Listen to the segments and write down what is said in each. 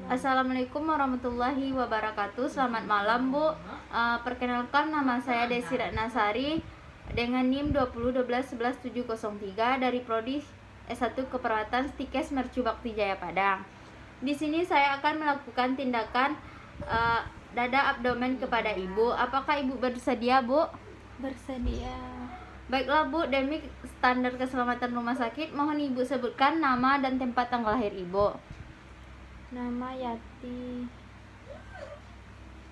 Assalamualaikum warahmatullahi wabarakatuh. Selamat malam, Bu. Perkenalkan, nama saya Desi Ratnasari dengan NIM 2012111703 dari Prodi S1 Keperawatan Stikes Mercu Bakti Jaya Padang. Di sini saya akan melakukan tindakan dada abdomen kepada Ibu. Apakah Ibu bersedia, Bu? Bersedia. Baiklah, Bu. Demi standar keselamatan rumah sakit, mohon Ibu sebutkan nama dan tempat tanggal lahir Ibu. Nama Yati,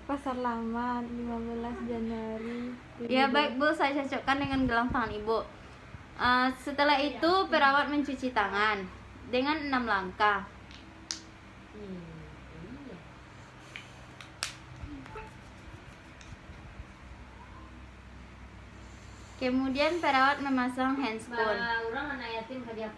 Pasar Lama, 15 Januari 2020. Ya baik, Bu, saya cocokkan dengan gelang tangan Ibu. Setelah itu perawat mencuci tangan dengan 6 langkah. Kemudian perawat memasang handscoon. Orang anak yatim kerja.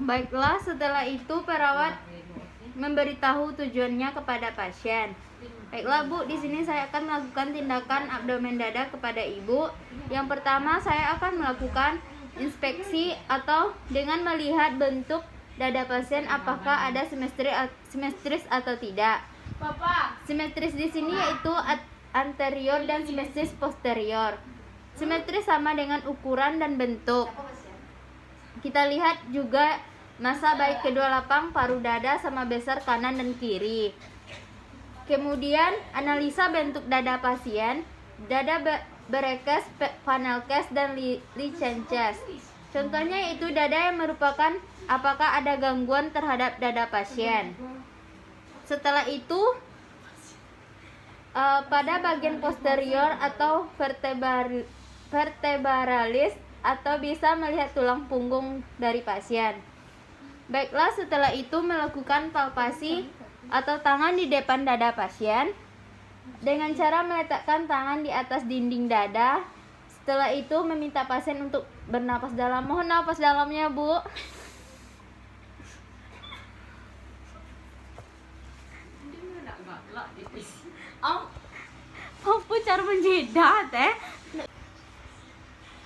Baiklah, setelah itu perawat memberitahu tujuannya kepada pasien. Baiklah, Bu, di sini saya akan melakukan tindakan abdomen dada kepada Ibu. Yang pertama, saya akan melakukan inspeksi atau dengan melihat bentuk dada pasien apakah ada simetris atau tidak. Simetris di sini yaitu anterior dan simetris posterior. Simetris sama dengan ukuran dan bentuk. Kita lihat juga massa baik kedua lapang paru dada sama besar kanan dan kiri. Kemudian analisa bentuk dada pasien, dada berekes, panel case, dan lichen chest. Contohnya itu dada yang merupakan apakah ada gangguan terhadap dada pasien. Setelah itu pada bagian posterior atau vertebralis atau bisa melihat tulang punggung dari pasien. Baiklah, setelah itu melakukan palpasi atau tangan di depan dada pasien dengan cara meletakkan tangan di atas dinding dada. Setelah itu meminta pasien untuk bernapas dalam. Mohon napas dalamnya, Bu. Apa cara menjedat,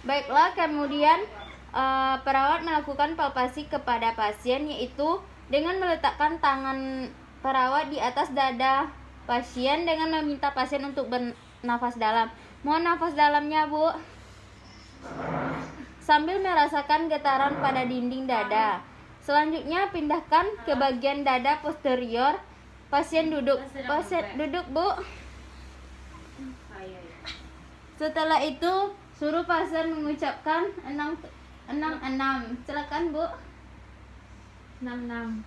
Baiklah, kemudian perawat melakukan palpasi kepada pasien, yaitu dengan meletakkan tangan perawat di atas dada pasien dengan meminta pasien untuk bernafas dalam. Mohon nafas dalamnya, Bu. Sambil merasakan getaran pada dinding dada. Selanjutnya pindahkan ke bagian dada posterior. Pasien duduk. Pasien duduk, Bu. Setelah itu suruh pasien mengucapkan 66. Silakan, Bu. 66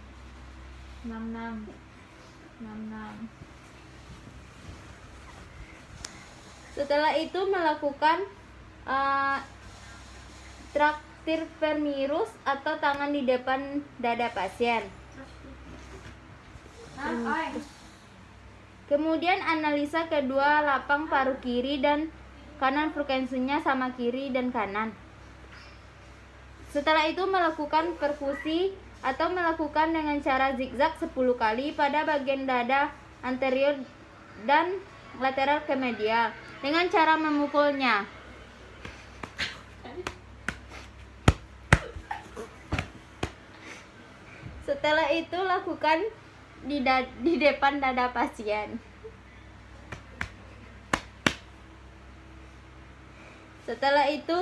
66. Setelah itu melakukan traktir femirus atau tangan di depan dada pasien. Kemudian analisa kedua lapang paru kiri dan kanan, frekuensinya sama kiri dan kanan. Setelah itu melakukan perfusi atau melakukan dengan cara zigzag 10 kali pada bagian dada anterior dan lateral ke medial dengan cara memukulnya. Setelah itu lakukan di depan dada pasien. Setelah itu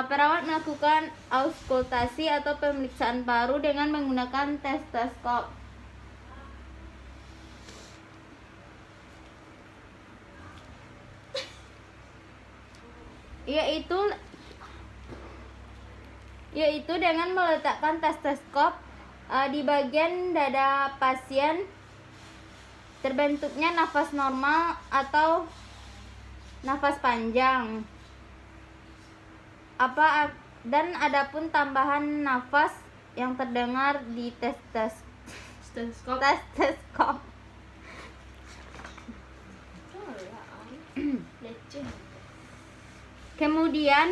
perawat melakukan auskultasi atau pemeriksaan paru dengan menggunakan stetoskop. Yaitu dengan meletakkan stetoskop di bagian dada pasien terbentuknya nafas normal atau nafas panjang. Dan adapun tambahan nafas yang terdengar di stetoskop. Kemudian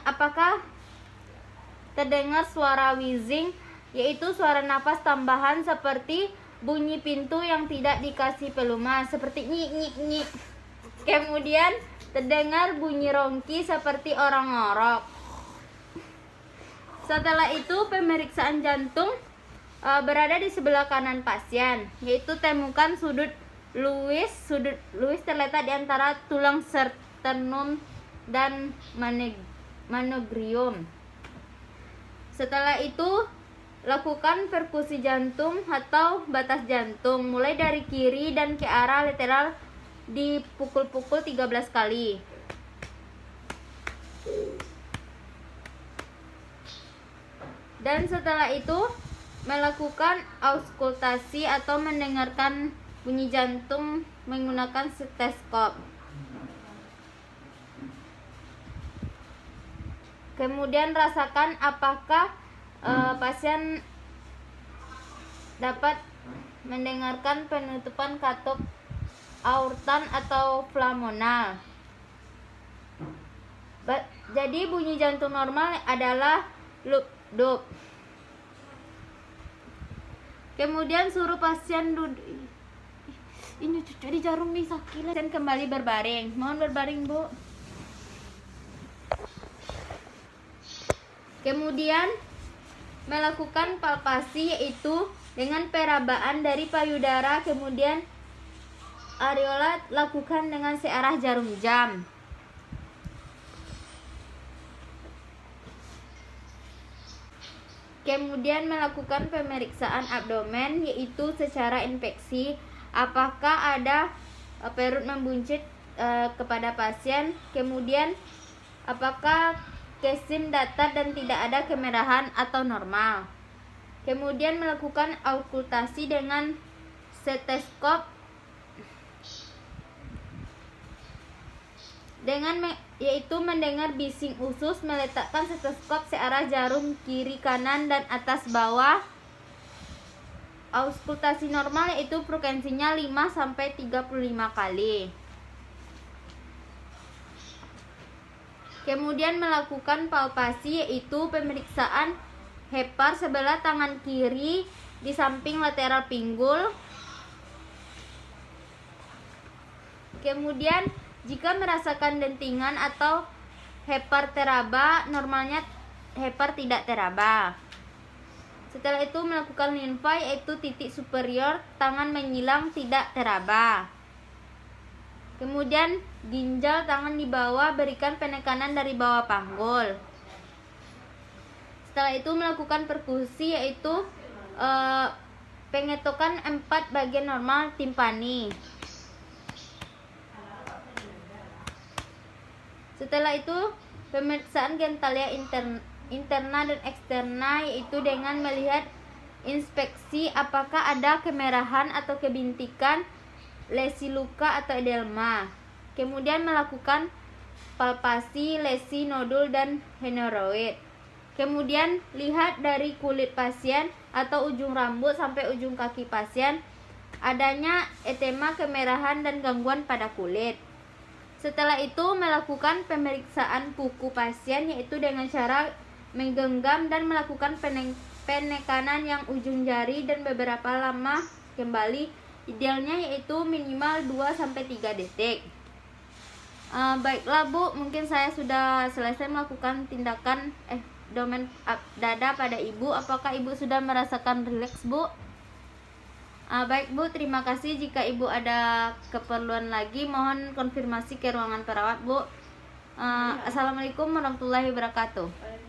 apakah terdengar suara wheezing, yaitu suara nafas tambahan seperti bunyi pintu yang tidak dikasih pelumas seperti nyik nyik nyik. Kemudian terdengar bunyi rongki seperti orang ngorok. Setelah itu pemeriksaan jantung berada di sebelah kanan pasien, yaitu temukan sudut Lewis. Sudut Lewis terletak di antara tulang sternum dan manubrium. Setelah itu lakukan perkusi jantung atau batas jantung mulai dari kiri dan ke arah lateral dipukul-pukul 13 kali. Dan setelah itu melakukan auskultasi atau mendengarkan bunyi jantung menggunakan stetoskop. Kemudian rasakan apakah pasien dapat mendengarkan penutupan katup aortan atau pulmonal. Jadi bunyi jantung normal adalah loop. Kemudian suruh pasien duduk. Ini cucu di jarum nih sakit. Dan kembali berbaring. Mohon berbaring, Bu. Kemudian melakukan palpasi, yaitu dengan perabaan dari payudara, kemudian areola lakukan dengan searah jarum jam. Kemudian melakukan pemeriksaan abdomen, yaitu secara infeksi, apakah ada perut membuncit kepada pasien. Kemudian apakah kesim datar dan tidak ada kemerahan atau normal. Kemudian melakukan auskultasi dengan stetoskop yaitu mendengar bising usus, meletakkan stetoskop searah jarum kiri kanan dan atas bawah. Auskultasi normal yaitu frekuensinya 5 sampai 35 kali. Kemudian melakukan palpasi, yaitu pemeriksaan hepar sebelah tangan kiri di samping lateral pinggul. Kemudian jika merasakan dentingan atau hepar teraba, normalnya hepar tidak teraba. Setelah itu melakukan limfa, yaitu titik superior tangan menyilang tidak teraba. Kemudian ginjal tangan di bawah, berikan penekanan dari bawah panggul. Setelah itu melakukan perkusi, yaitu pengetokan 4 bagian normal timpani. Setelah itu pemeriksaan genitalia interna dan eksterna, yaitu dengan melihat inspeksi apakah ada kemerahan atau kebintikan, lesi luka atau edelma. Kemudian melakukan palpasi lesi nodul dan hemoroid. Kemudian lihat dari kulit pasien atau ujung rambut sampai ujung kaki pasien adanya edema, kemerahan dan gangguan pada kulit. Setelah itu melakukan pemeriksaan kuku pasien, yaitu dengan cara menggenggam dan melakukan penekanan yang ujung jari dan beberapa lama kembali. Idealnya yaitu minimal 2-3 detik. Baiklah Bu, mungkin saya sudah selesai melakukan tindakan abdomen dada pada Ibu. Apakah Ibu sudah merasakan rileks, Bu? Baik Bu, terima kasih. Jika Ibu ada keperluan lagi, mohon konfirmasi ke ruangan perawat, Bu. Assalamualaikum warahmatullahi wabarakatuh.